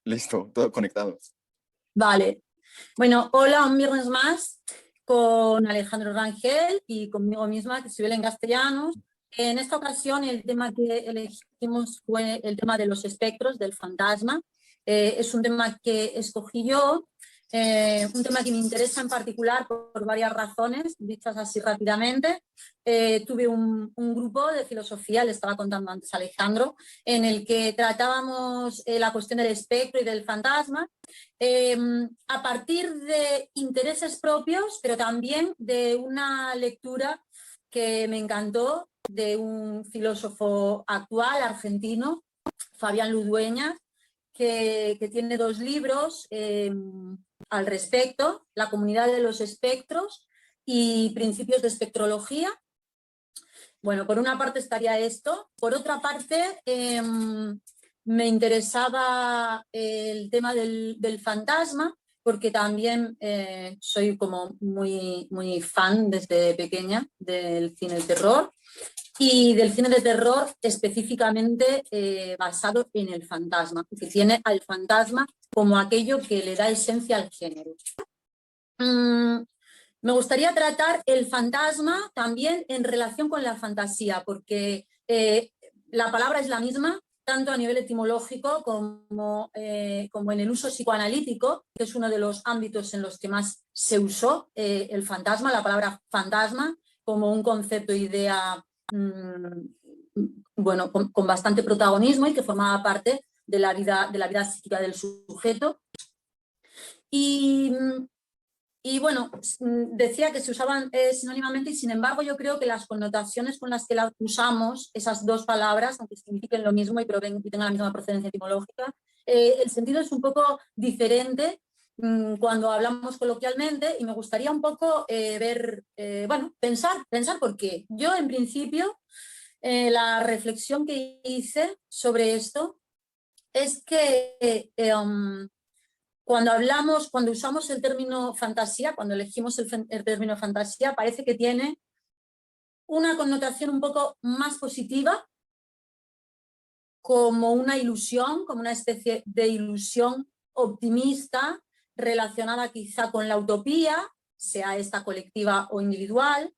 Listo, todo conectado. Vale. Bueno, hola, un viernes más con Alejandro Rangel y conmigo misma, que soy Belén Castellanos. En esta ocasión el tema que elegimos fue el tema de los espectros, del fantasma. Es un tema que escogí yo, un tema que me interesa en particular por varias razones, dichas así rápidamente. Tuve un grupo de filosofía, le estaba contando antes a Alejandro, en el que tratábamos la cuestión del espectro y del fantasma, a partir de intereses propios, pero también de una lectura que me encantó de un filósofo actual argentino, Fabián Ludueñas, que tiene dos libros al respecto: La comunidad de los espectros y Principios de espectrología. Bueno, por una parte estaría esto. Por otra parte, me interesaba el tema del fantasma, porque también soy como muy fan desde pequeña del cine de terror, y del cine de terror específicamente basado en el fantasma, que tiene al fantasma como aquello que le da esencia al género. Me gustaría tratar el fantasma también en relación con la fantasía, porque la palabra es la misma, tanto a nivel etimológico como en el uso psicoanalítico, que es uno de los ámbitos en los que más se usó el fantasma, la palabra fantasma, como un concepto, idea, bueno, con bastante protagonismo y que formaba parte de la vida psíquica del sujeto. Y bueno, decía que se usaban sinónimamente, y sin embargo yo creo que las connotaciones con las que las usamos, esas dos palabras, aunque signifiquen lo mismo y tengan la misma procedencia etimológica, el sentido es un poco diferente cuando hablamos coloquialmente, y me gustaría un poco pensar por qué. Yo, en principio, la reflexión que hice sobre esto es que cuando usamos el término fantasía, cuando elegimos el término fantasía, parece que tiene una connotación un poco más positiva, como una ilusión, como una especie de ilusión optimista relacionada quizá con la utopía, sea esta colectiva o individual.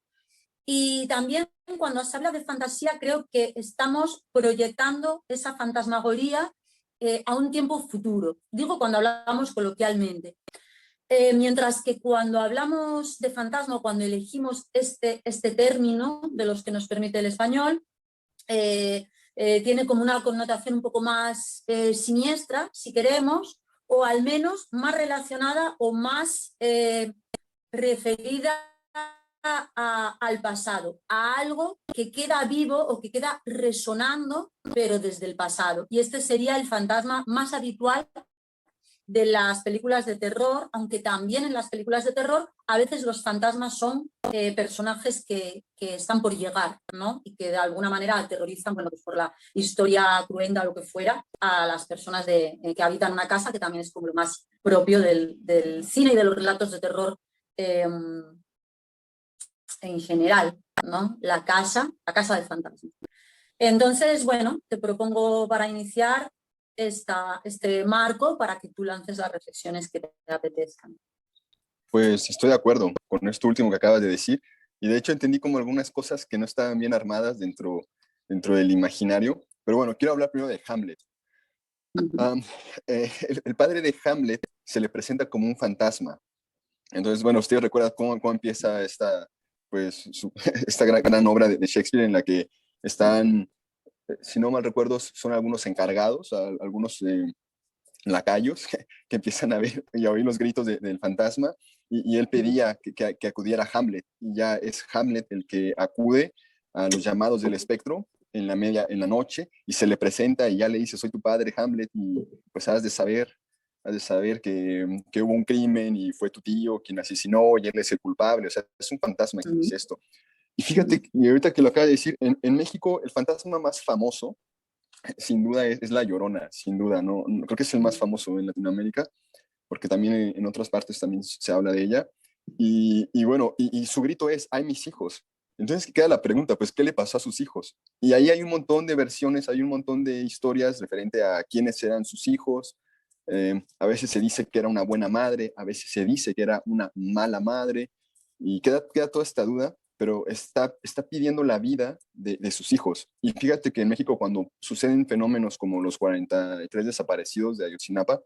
Y también cuando se habla de fantasía, creo que estamos proyectando esa fantasmagoría a un tiempo futuro. Digo cuando hablamos coloquialmente. Mientras que cuando hablamos de fantasma, cuando elegimos este término de los que nos permite el español, tiene como una connotación un poco más siniestra, si queremos, o al menos más relacionada o más referida al pasado, a algo que queda vivo o que queda resonando, pero desde el pasado. Y este sería el fantasma más habitual de las películas de terror, aunque también en las películas de terror a veces los fantasmas son personajes que están por llegar, ¿no? Y que de alguna manera aterrorizan, bueno, pues por la historia cruenta o lo que fuera, a las personas que habitan una casa, que también es como lo más propio del cine y de los relatos de terror en general, ¿no? La casa de fantasmas. Entonces, bueno, te propongo para iniciar este marco para que tú lances las reflexiones que te apetezcan. Pues estoy de acuerdo con esto último que acabas de decir, y de hecho entendí como algunas cosas que no estaban bien armadas dentro del imaginario, pero bueno, quiero hablar primero de Hamlet. El padre de Hamlet se le presenta como un fantasma. Entonces, bueno, usted recuerda cómo empieza esta gran obra de Shakespeare, en la que están, si no mal recuerdo, son algunos encargados, algunos lacayos que empiezan a ver y a oír los gritos del fantasma, y él pedía que acudiera a Hamlet, y ya es Hamlet el que acude a los llamados del espectro en la noche, y se le presenta y ya le dice: soy tu padre, Hamlet, y pues has de saber que hubo un crimen y fue tu tío quien asesinó y él es el culpable. O sea, es un fantasma que dice esto. Y fíjate, y ahorita que lo acaba de decir, en México el fantasma más famoso sin duda es La Llorona, sin duda, ¿no? Creo que es el más famoso en Latinoamérica, porque también en otras partes también se habla de ella. Y bueno, y su grito es: ¡ay, mis hijos! Entonces queda la pregunta, pues, ¿qué le pasó a sus hijos? Y ahí hay un montón de versiones, hay un montón de historias referente a quiénes eran sus hijos. A veces se dice que era una buena madre, a veces se dice que era una mala madre, y queda toda esta duda, pero está pidiendo la vida de sus hijos. Y fíjate que en México, cuando suceden fenómenos como los 43 desaparecidos de Ayotzinapa,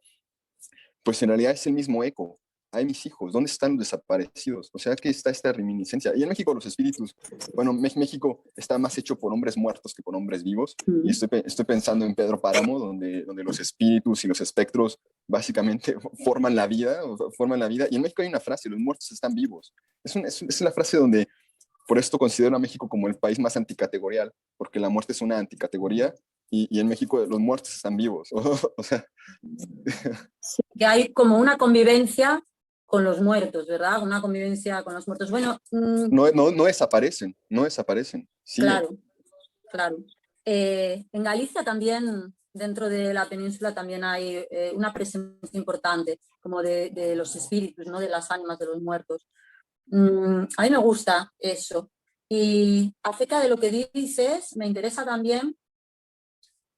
pues en realidad es el mismo eco. Ay, mis hijos, ¿dónde están los desaparecidos? O sea que está esta reminiscencia. Y en México los espíritus, bueno, México está más hecho por hombres muertos que por hombres vivos. Y estoy pensando en Pedro Páramo, donde los espíritus y los espectros básicamente forman la vida, forman la vida. Y en México hay una frase: los muertos están vivos. Es la frase donde, por esto considero a México como el país más anticategorial, porque la muerte es una anticategoría, y en México los muertos están vivos. O sea, Sí, que hay como una convivencia con los muertos, ¿verdad? Una convivencia con los muertos. Bueno, no desaparecen, no desaparecen, siguen. claro, claro. En Galicia también, dentro de la península, también hay una presencia importante, como de los espíritus, ¿no? De las ánimas de los muertos. A mí me gusta eso. Y acerca de lo que dices, me interesa también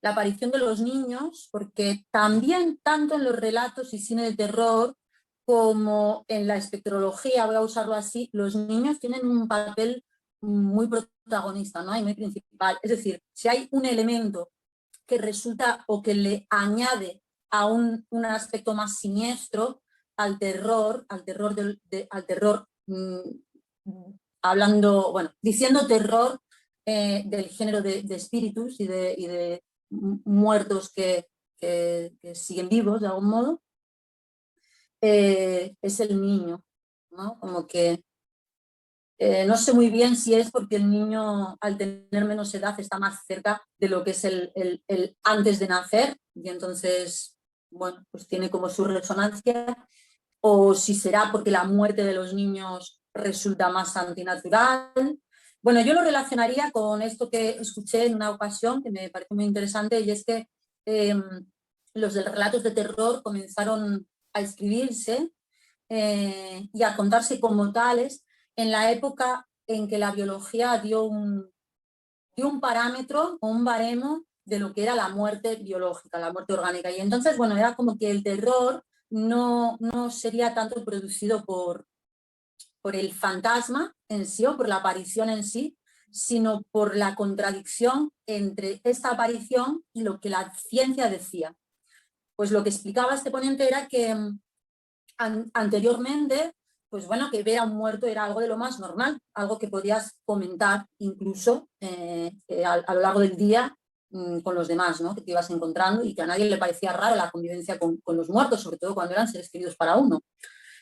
la aparición de los niños, porque también tanto en los relatos y cine de terror como en la espectrología, voy a usarlo así, los niños tienen un papel muy protagonista, ¿no? Y muy principal. Es decir, si hay un elemento que resulta o que le añade a un aspecto más siniestro al terror, hablando, bueno, diciendo terror del género de espíritus y de muertos que siguen vivos de algún modo, es el niño, ¿no? Como que no sé muy bien si es porque el niño, al tener menos edad, está más cerca de lo que es el antes de nacer, y entonces, bueno, pues tiene como su resonancia, o si será porque la muerte de los niños resulta más antinatural. Bueno, yo lo relacionaría con esto que escuché en una ocasión, que me pareció muy interesante, y es que los de relatos de terror comenzaron a escribirse y a contarse como tales en la época en que la biología dio un parámetro o un baremo de lo que era la muerte biológica, la muerte orgánica. Y entonces, bueno, era como que el terror no sería tanto producido por el fantasma en sí o por la aparición en sí, sino por la contradicción entre esta aparición y lo que la ciencia decía. Pues lo que explicaba este ponente era que anteriormente, pues bueno, que ver a un muerto era algo de lo más normal, algo que podías comentar incluso a lo largo del día con los demás, ¿no? Que te ibas encontrando, y que a nadie le parecía raro la convivencia con los muertos, sobre todo cuando eran seres queridos para uno.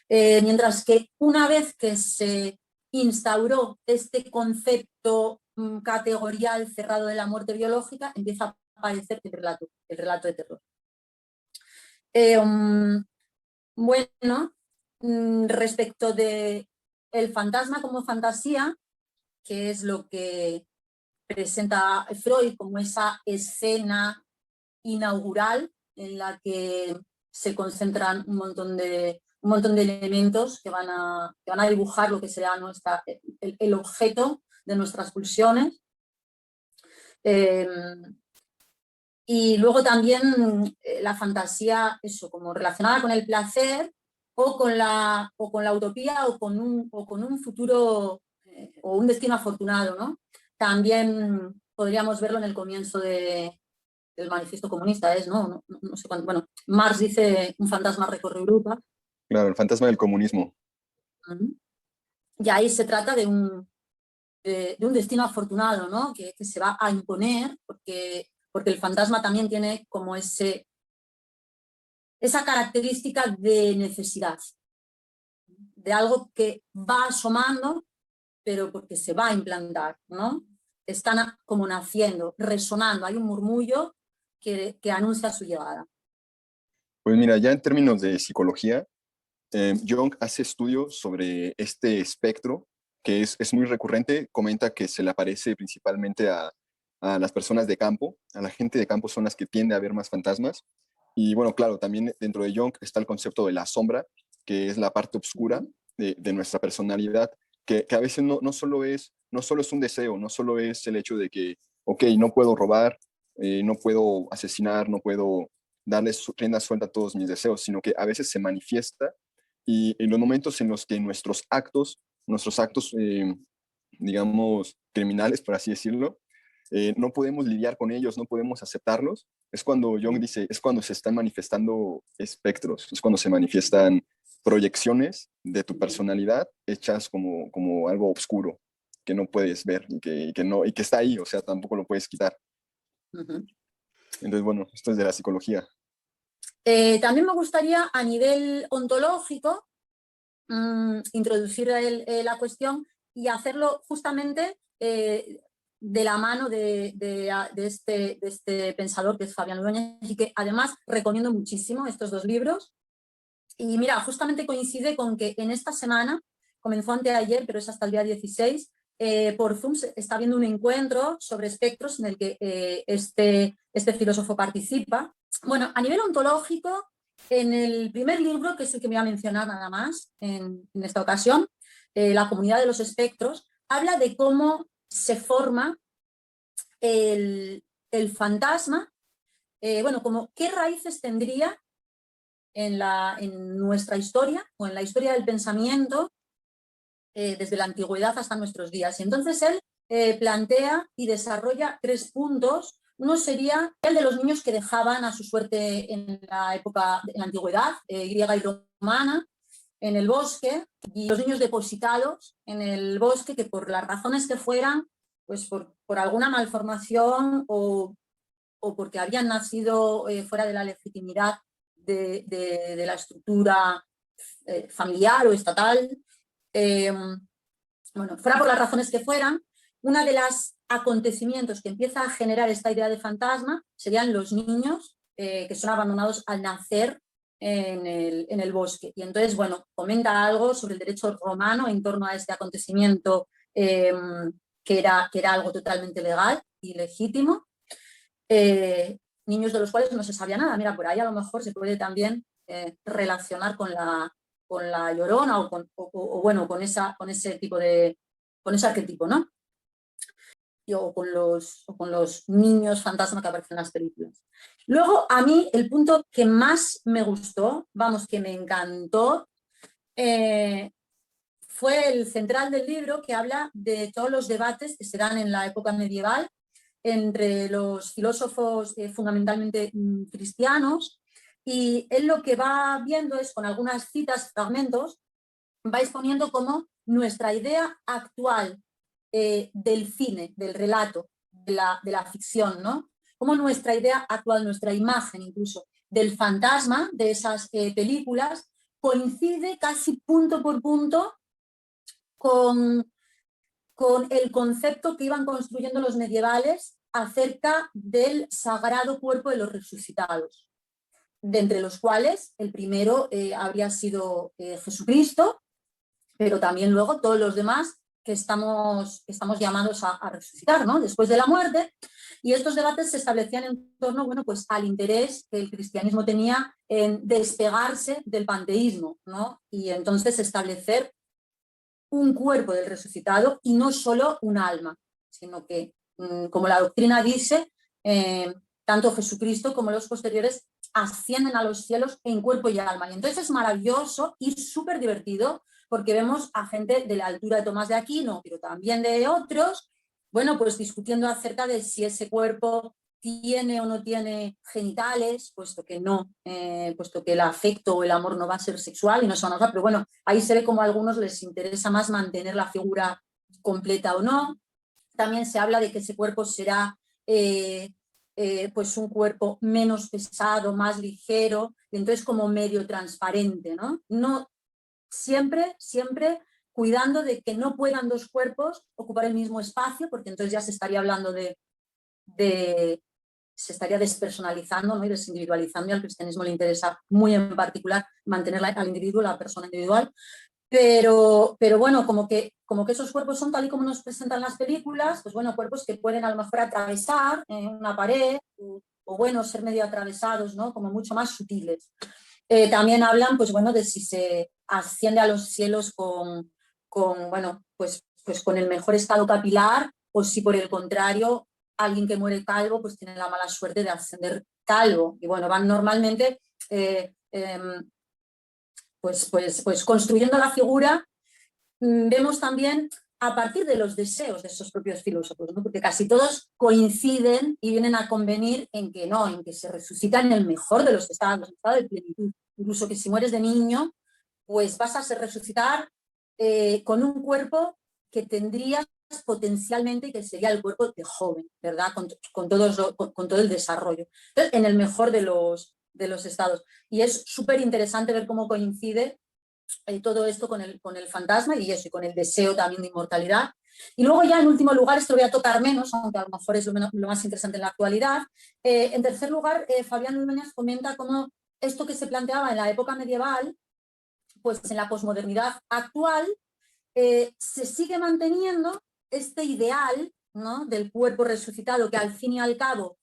Mientras que una vez que se instauró este concepto categorial cerrado de la muerte biológica, empieza a aparecer el relato de terror. Bueno, respecto de el fantasma como fantasía, que es lo que presenta Freud como esa escena inaugural en la que se concentran un montón de elementos que van a dibujar lo que será el objeto de nuestras pulsiones. Y luego también la fantasía, eso, como relacionada con el placer o con la utopía o con un futuro o un destino afortunado, ¿no? También podríamos verlo en el comienzo del manifiesto comunista, no sé cuánto. Bueno, Marx dice: un fantasma recorre Europa. Claro, el fantasma del comunismo. Y ahí se trata de un destino afortunado, ¿no? Que se va a imponer, porque el fantasma también tiene como esa característica de necesidad, de algo que va asomando, pero porque se va a implantar, ¿no? Están como naciendo, resonando, hay un murmullo que anuncia su llegada. Pues mira, ya en términos de psicología, Jung hace estudios sobre este espectro, que es muy recurrente. Comenta que se le aparece principalmente a las personas de campo, a la gente de campo son las que tiende a ver más fantasmas. Y bueno, claro, también dentro de Jung está el concepto de la sombra, que es la parte oscura de nuestra personalidad, que a veces no solo es un deseo, no solo es el hecho de que, ok, no puedo robar, no puedo asesinar, no puedo darle rienda suelta a todos mis deseos, sino que a veces se manifiesta y en los momentos en los que nuestros actos, digamos, criminales, por así decirlo, no podemos lidiar con ellos, no podemos aceptarlos, es cuando Jung dice, es cuando se están manifestando espectros, es cuando se manifiestan proyecciones de tu personalidad hechas como algo oscuro que no puedes ver y que está ahí, o sea, tampoco lo puedes quitar. Ujú. Entonces, bueno, esto es de la psicología. También me gustaría a nivel ontológico introducir la cuestión y hacerlo justamente de la mano de este pensador que es Fabián Lueña, y que además recomiendo muchísimo estos dos libros. Y mira, justamente coincide con que en esta semana, comenzó anteayer, pero es hasta el día 16, por Zoom está habiendo un encuentro sobre espectros en el que este filósofo participa. Bueno, a nivel ontológico, en el primer libro, que es el que me voy a mencionar nada más en esta ocasión, La comunidad de los espectros, habla de cómo se forma el fantasma, bueno, como qué raíces tendría en nuestra historia o en la historia del pensamiento desde la antigüedad hasta nuestros días. Y entonces él plantea y desarrolla 3 puntos. Uno sería el de los niños que dejaban a su suerte en la época de la antigüedad, griega y romana, en el bosque, y los niños depositados en el bosque que por las razones que fueran, pues por alguna malformación o porque habían nacido fuera de la legitimidad de la estructura familiar o estatal, bueno, fuera por las razones que fueran, una de los acontecimientos que empieza a generar esta idea de fantasma serían los niños que son abandonados al nacer en el bosque. Y entonces, bueno, comenta algo sobre el derecho romano en torno a este acontecimiento que era algo totalmente legal y legítimo. Niños de los cuales no se sabía nada. Mira, por ahí a lo mejor se puede también relacionar con la Llorona o bueno, con ese tipo con ese arquetipo, ¿no? O con los niños fantasma que aparecen en las películas. Luego, a mí, el punto que más me gustó, vamos, que me encantó, fue el central del libro, que habla de todos los debates que se dan en la época medieval entre los filósofos fundamentalmente cristianos, y él lo que va viendo es, con algunas citas, fragmentos, va exponiendo cómo nuestra idea actual del cine, del relato, de la ficción, ¿no? Cómo nuestra idea actual, nuestra imagen incluso del fantasma de esas películas coincide casi punto por punto con el concepto que iban construyendo los medievales acerca del sagrado cuerpo de los resucitados, de entre los cuales el primero habría sido Jesucristo, pero también luego todos los demás que estamos llamados a resucitar, ¿no? Después de la muerte. Y estos debates se establecían en torno, bueno, pues al interés que el cristianismo tenía en despegarse del panteísmo, ¿no? Y entonces establecer un cuerpo del resucitado y no solo un alma, sino que, como la doctrina dice, tanto Jesucristo como los posteriores ascienden a los cielos en cuerpo y alma. Y entonces es maravilloso y súper divertido porque vemos a gente de la altura de Tomás de Aquino, pero también de otros, bueno, pues discutiendo acerca de si ese cuerpo tiene o no tiene genitales, puesto que no, puesto que el afecto o el amor no va a ser sexual y no se van a usar, pero bueno, ahí se ve como a algunos les interesa más mantener la figura completa o no. También se habla de que ese cuerpo será pues un cuerpo menos pesado, más ligero, y entonces como medio transparente, ¿no? No siempre cuidando de que no puedan 2 cuerpos ocupar el mismo espacio, porque entonces ya se estaría hablando se estaría despersonalizando, ¿no? Y desindividualizando, y al cristianismo le interesa muy en particular mantener al individuo, la persona individual. Pero bueno, como que esos cuerpos son tal y como nos presentan las películas, pues bueno, cuerpos que pueden a lo mejor atravesar una pared o bueno, ser medio atravesados, ¿no? Como mucho más sutiles. También hablan, pues bueno, de si se asciende a los cielos bueno, pues con el mejor estado capilar, o si por el contrario alguien que muere calvo pues tiene la mala suerte de ascender calvo. Y bueno, van normalmente pues construyendo la figura. Vemos también a partir de los deseos de esos propios filósofos, ¿no? Porque casi todos coinciden y vienen a convenir en que no, en que se resucita en el mejor de los estados, el estado de plenitud. Incluso que si mueres de niño, pues vas a resucitar con un cuerpo que tendrías potencialmente, que sería el cuerpo de joven, ¿verdad? Con todo el desarrollo. Entonces, en el mejor de los estados. Y es súper interesante ver cómo coincide todo esto con el fantasma y eso, y con el deseo también de inmortalidad. Y luego ya en último lugar, esto lo voy a tocar menos, aunque a lo mejor es lo más interesante en la actualidad. En tercer lugar, Fabián Núñez comenta cómo esto que se planteaba en la época medieval, pues en la posmodernidad actual, se sigue manteniendo este ideal, ¿no?, del cuerpo resucitado, que al fin y al cabo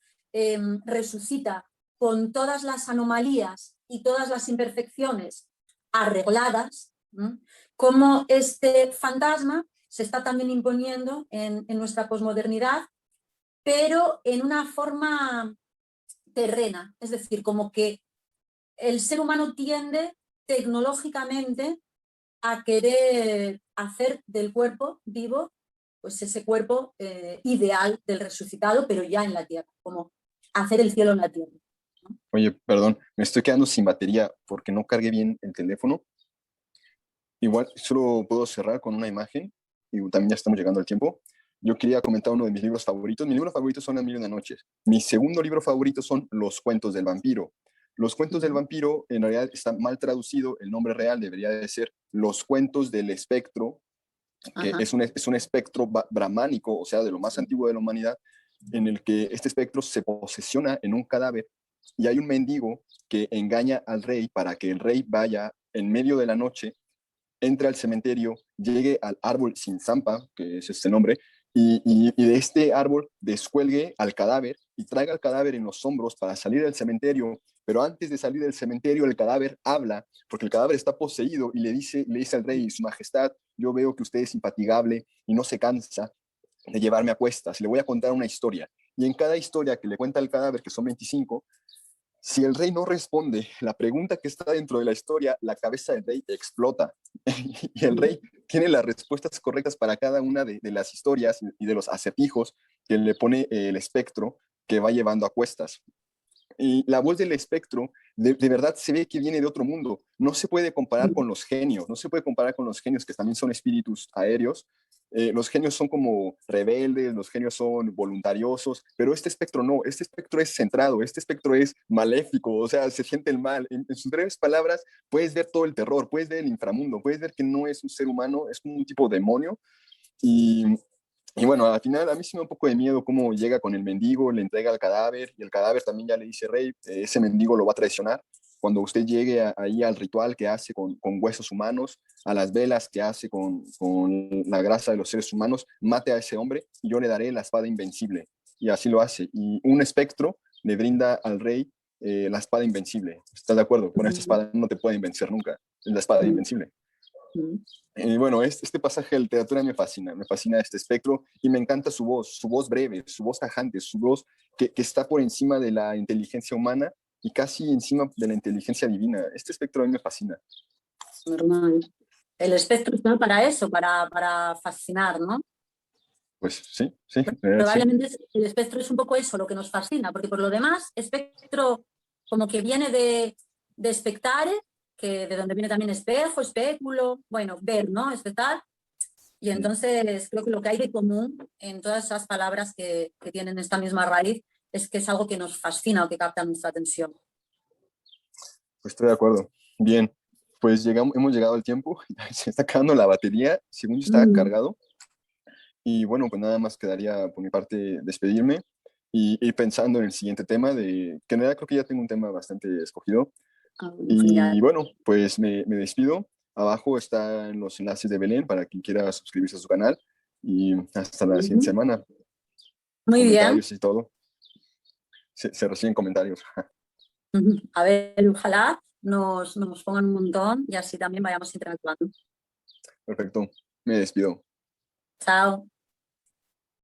resucita con todas las anomalías y todas las imperfecciones arregladas, ¿no? Como este fantasma se está también imponiendo en nuestra posmodernidad, pero en una forma terrena, es decir, como que el ser humano tiende tecnológicamente a querer hacer del cuerpo vivo, pues ese cuerpo ideal del resucitado, pero ya en la tierra, como hacer el cielo en la tierra, ¿no? Oye, perdón, me estoy quedando sin batería porque no cargué bien el teléfono. Igual, solo puedo cerrar con una imagen y también ya estamos llegando al tiempo. Yo quería comentar uno de mis libros favoritos. Mis libros favoritos son Las Mil y una Noches. Mi segundo libro favorito son Los Cuentos del Vampiro. Los Cuentos del Vampiro en realidad está mal traducido. El nombre real debería de ser Los Cuentos del Espectro, que Ajá. es un espectro brahmánico, o sea, de lo más antiguo de la humanidad, en el que este espectro se posesiona en un cadáver y hay un mendigo que engaña al rey para que el rey vaya en medio de la noche, entre al cementerio, llegue al árbol sin zampa, que es este nombre, y de este árbol descuelgue al cadáver y traiga el cadáver en los hombros para salir del cementerio. Pero antes de salir del cementerio, el cadáver habla, porque el cadáver está poseído y le dice al rey: Su Majestad, yo veo que usted es infatigable y no se cansa de llevarme a cuestas. Le voy a contar una historia. Y en cada historia que le cuenta el cadáver, que son 25, si el rey no responde la pregunta que está dentro de la historia, la cabeza del rey explota. Y el rey tiene las respuestas correctas para cada una de las historias y de los acertijos que le pone el espectro que va llevando a cuestas. Y la voz del espectro de verdad se ve que viene de otro mundo. No se puede comparar con los genios, no se puede comparar con los genios que también son espíritus aéreos. Los genios son como rebeldes, los genios son voluntariosos, pero este espectro no, este espectro es centrado, este espectro es maléfico, o sea, se siente el mal. En sus breves palabras puedes ver todo el terror, puedes ver el inframundo, puedes ver que no es un ser humano, es como un tipo de demonio. Y y bueno, al final a mí sí me da un poco de miedo cómo llega con el mendigo, le entrega el cadáver y el cadáver también ya le dice: Rey, ese mendigo lo va a traicionar. Cuando usted llegue ahí al ritual que hace con huesos humanos, a las velas que hace con la grasa de los seres humanos, mate a ese hombre y yo le daré la espada invencible. Y así lo hace. Y un espectro le brinda al rey la espada invencible. ¿Estás de acuerdo? Con esta espada no te pueden vencer nunca. Es la espada invencible. Bueno, este pasaje de literatura me fascina este espectro y me encanta su voz breve, su voz tajante, su voz que está por encima de la inteligencia humana y casi encima de la inteligencia divina. Este espectro a mí me fascina. Normal. El espectro está para eso, para fascinar, ¿no? Pues sí, sí, sí. Probablemente el espectro es un poco eso, lo que nos fascina, porque por lo demás, espectro como que viene de spectare, que de donde viene también espejo, espéculo, bueno, ver, ¿no? Espectar. Y entonces creo que lo que hay de común en todas esas palabras que tienen esta misma raíz es que es algo que nos fascina o que capta nuestra atención. Pues estoy de acuerdo. Bien, pues hemos llegado al tiempo, se está acabando la batería, según yo estaba cargado. Y bueno, pues nada más quedaría por mi parte despedirme y ir pensando en el siguiente tema, que en realidad creo que ya tengo un tema bastante escogido. Y Genial. bueno, pues me despido. Abajo están los enlaces de Belén para quien quiera suscribirse a su canal. Y hasta la siguiente semana. Muy bien. Comentarios y todo. Se reciben comentarios. A ver, ojalá nos pongan un montón y así también vayamos interactuando. Perfecto. Me despido. Chao.